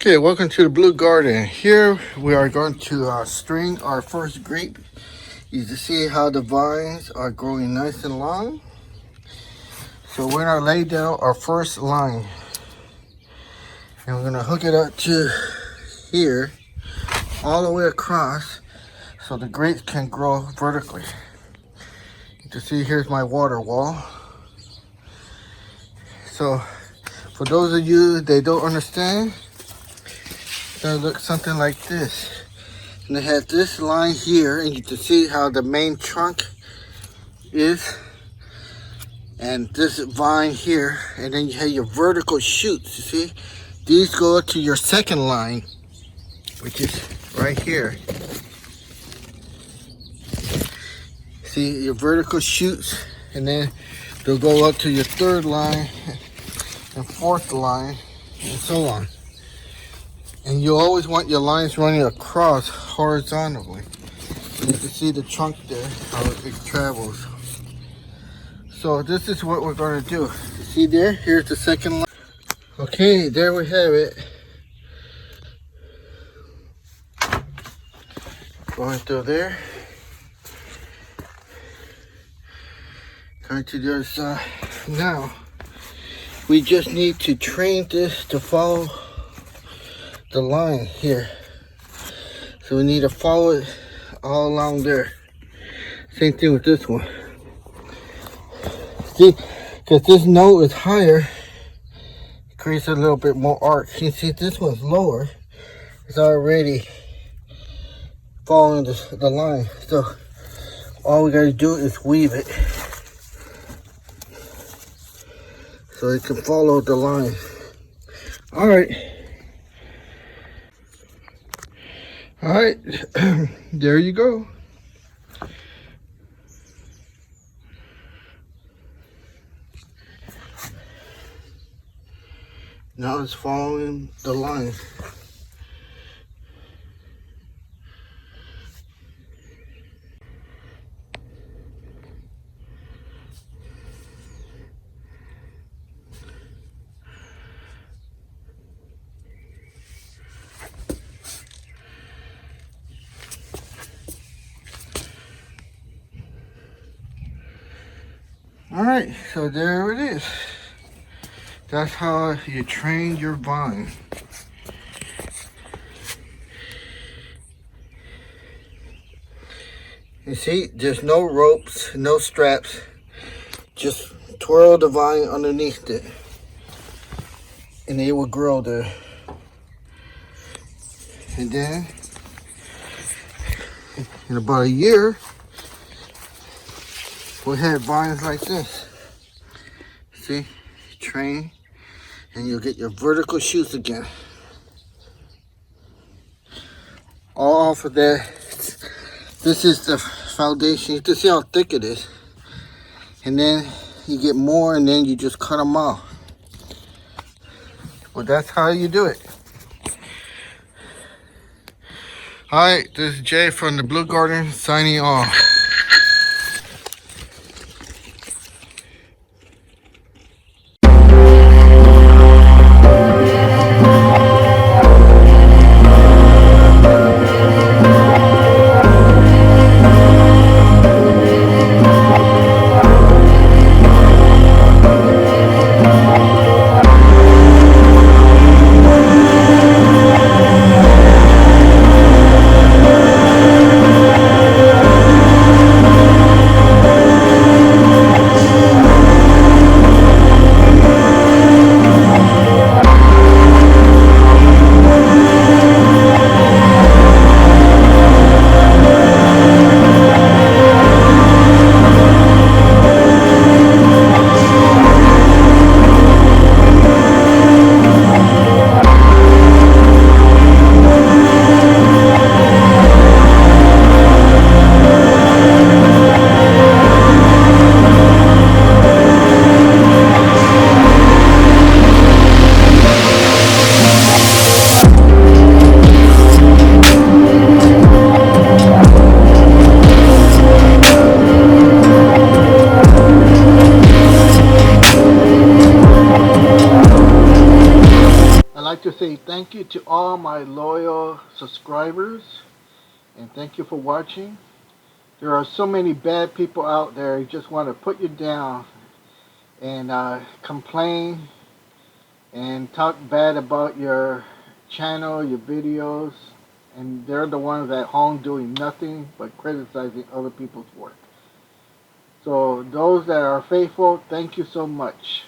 Okay, welcome to the Blue Garden. Here we are going to string our first grape. You can see how the vines are growing nice and long. So we're going to lay down our first line. And we're going to hook it up to here, all the way across, so the grapes can grow vertically. You can see here's my water wall. So for those of you that don't understand, it's gonna look something like this. And they have this line here, and you can see how the main trunk is, and this vine here, and then you have your vertical shoots. You see, these go to your second line, which is right here. See your vertical shoots, and then they'll go up to your third line and fourth line, and so on. And you always want your lines running across horizontally. And you can see the trunk there, how it travels. So this is what we're going to do. You see there? Here's the second line. Okay, there we have it. Going through there. Going to the other side. Now, we just need to train this to follow the line here. So we need to follow it all along there. Same thing with this one. See, because this note is higher, it creates a little bit more arc. You see, this one's lower. It's already following the line. So all we gotta do is weave it so it can follow the line. All right. All right, there you go. Now it's following the line. All right, so there it is. That's how you train your vine. You see, there's no ropes, no straps. Just twirl the vine underneath it, and it will grow there. And then, in about a year, we'll have vines like this. See, train, and you'll get your vertical shoots again. All off of that. This is the foundation. You can see how thick it is. And then you get more, and then you just cut them off. Well, that's how you do it. Alright, this is Jay from the Blue Garden signing off. to all my loyal subscribers, and thank you for watching. There are so many bad people out there who just want to put you down and complain and talk bad about your channel, your videos, and they're the ones at home doing nothing but criticizing other people's work. So those that are faithful, thank you so much.